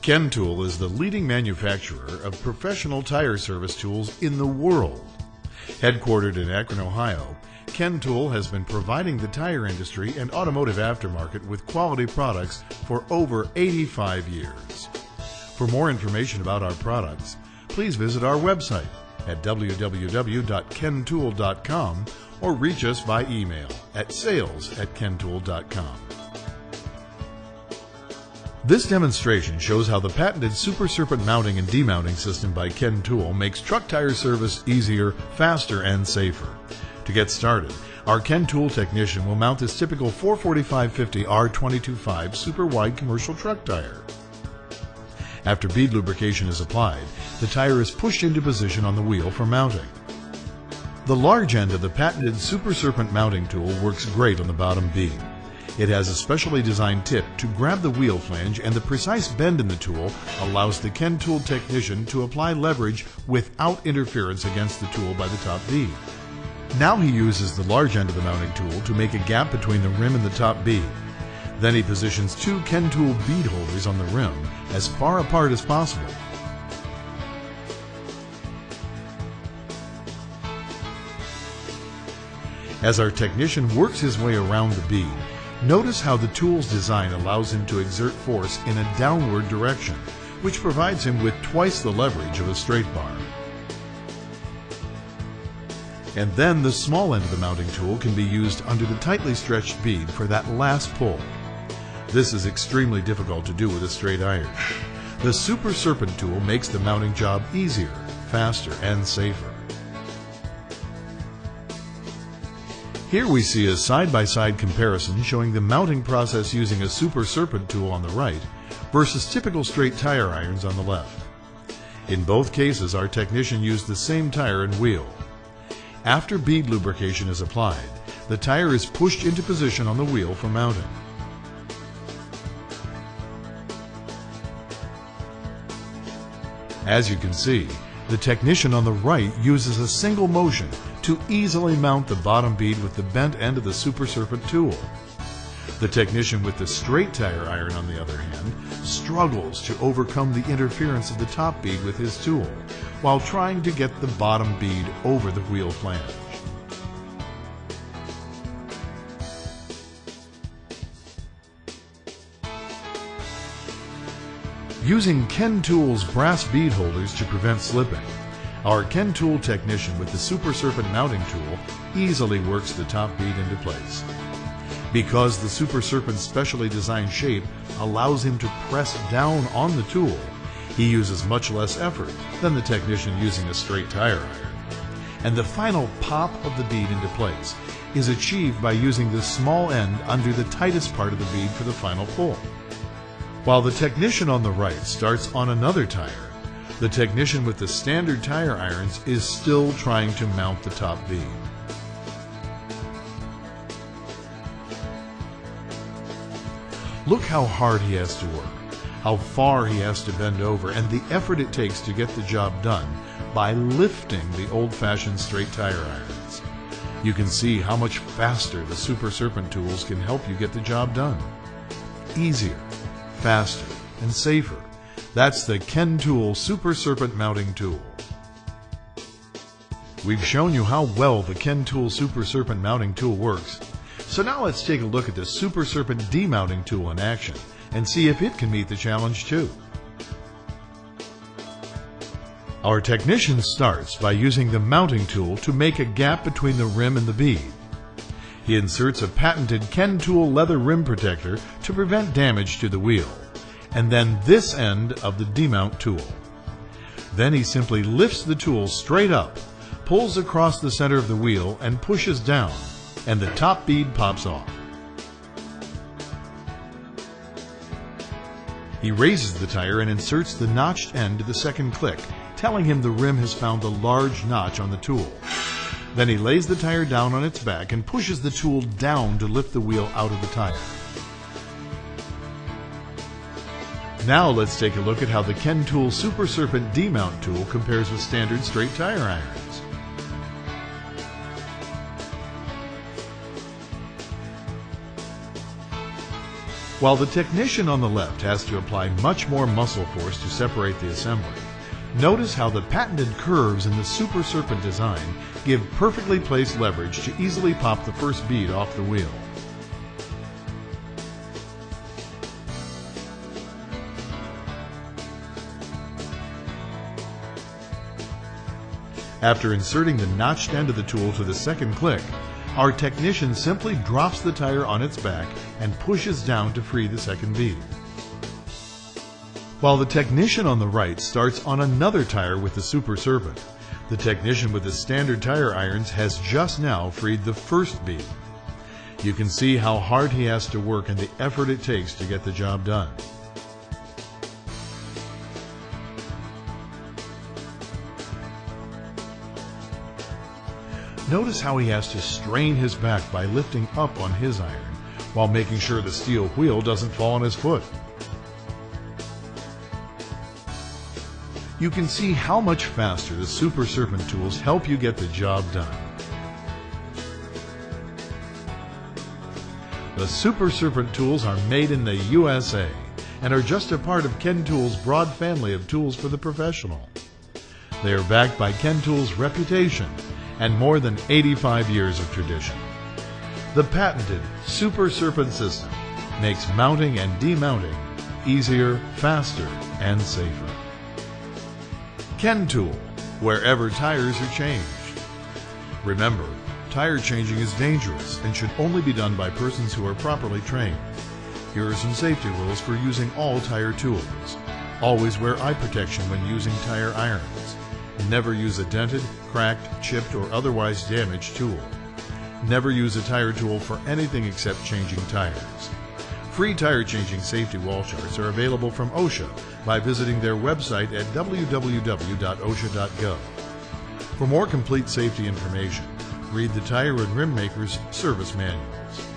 Ken Tool is the leading manufacturer of professional tire service tools in the world. Headquartered in Akron, Ohio, Ken Tool has been providing the tire industry and automotive aftermarket with quality products for over 85 years. For more information about our products, please visit our website at www.kentool.com or reach us by email at sales@kentool.com. This demonstration shows how the patented Super Serpent mounting and demounting system by Ken Tool makes truck tire service easier, faster, and safer. To get started, our Ken Tool technician will mount this typical 445/50 R22.5 super wide commercial truck tire. After bead lubrication is applied, the tire is pushed into position on the wheel for mounting. The large end of the patented Super Serpent mounting tool works great on the bottom bead. It has a specially designed tip to grab the wheel flange, and the precise bend in the tool allows the Ken Tool technician to apply leverage without interference against the tool by the top bead. Now he uses the large end of the mounting tool to make a gap between the rim and the top bead. Then he positions two Ken Tool bead holders on the rim as far apart as possible. As our technician works his way around the bead, notice how the tool's design allows him to exert force in a downward direction, which provides him with twice the leverage of a straight bar. And then the small end of the mounting tool can be used under the tightly stretched bead for that last pull. This is extremely difficult to do with a straight iron. The Super Serpent tool makes the mounting job easier, faster, and safer. Here we see a side-by-side comparison showing the mounting process using a Super Serpent tool on the right versus typical straight tire irons on the left. In both cases, our technician used the same tire and wheel. After bead lubrication is applied, the tire is pushed into position on the wheel for mounting. As you can see, the technician on the right uses a single motion to easily mount the bottom bead with the bent end of the Super Serpent tool. The technician with the straight tire iron, on the other hand, struggles to overcome the interference of the top bead with his tool while trying to get the bottom bead over the wheel flange. Using Ken Tool's brass bead holders to prevent slipping, our Ken Tool technician with the Super Serpent mounting tool easily works the top bead into place. Because the Super Serpent's specially designed shape allows him to press down on the tool, he uses much less effort than the technician using a straight tire iron. And the final pop of the bead into place is achieved by using the small end under the tightest part of the bead for the final pull. While the technician on the right starts on another tire, the technician with the standard tire irons is still trying to mount the top bead. Look how hard he has to work, how far he has to bend over, and the effort it takes to get the job done by lifting the old-fashioned straight tire irons. You can see how much faster the Super Serpent tools can help you get the job done. Easier, faster, and safer. That's the Ken Tool Super Serpent mounting tool. We've shown you how well the Ken Tool Super Serpent mounting tool works. So now let's take a look at the Super Serpent demounting tool in action and see if it can meet the challenge too. Our technician starts by using the mounting tool to make a gap between the rim and the bead. He inserts a patented Ken Tool leather rim protector to prevent damage to the wheel, and then this end of the demount tool. Then he simply lifts the tool straight up, pulls across the center of the wheel, and pushes down, and the top bead pops off. He raises the tire and inserts the notched end to the second click, telling him the rim has found a large notch on the tool. Then he lays the tire down on its back and pushes the tool down to lift the wheel out of the tire. Now let's take a look at how the Ken Tool Super Serpent demount tool compares with standard straight tire irons. While the technician on the left has to apply much more muscle force to separate the assembly, notice how the patented curves in the Super Serpent design give perfectly placed leverage to easily pop the first bead off the wheel. After inserting the notched end of the tool to the second click, our technician simply drops the tire on its back and pushes down to free the second bead. While the technician on the right starts on another tire with the Super Serpent, the technician with the standard tire irons has just now freed the first bead. You can see how hard he has to work and the effort it takes to get the job done. Notice how he has to strain his back by lifting up on his iron, while making sure the steel wheel doesn't fall on his foot. You can see how much faster the Super Serpent tools help you get the job done. The Super Serpent tools are made in the USA and are just a part of Ken Tool's broad family of tools for the professional. They are backed by Ken Tool's reputation and more than 85 years of tradition. The patented Super Serpent system makes mounting and demounting easier, faster, and safer. Ken Tool, wherever tires are changed. Remember, tire changing is dangerous and should only be done by persons who are properly trained. Here are some safety rules for using all tire tools. Always wear eye protection when using tire irons. Never use a dented, cracked, chipped, or otherwise damaged tool. Never use a tire tool for anything except changing tires. Free tire changing safety wall charts are available from OSHA by visiting their website at www.osha.gov. For more complete safety information, read the Tire and Rim Makers service manuals.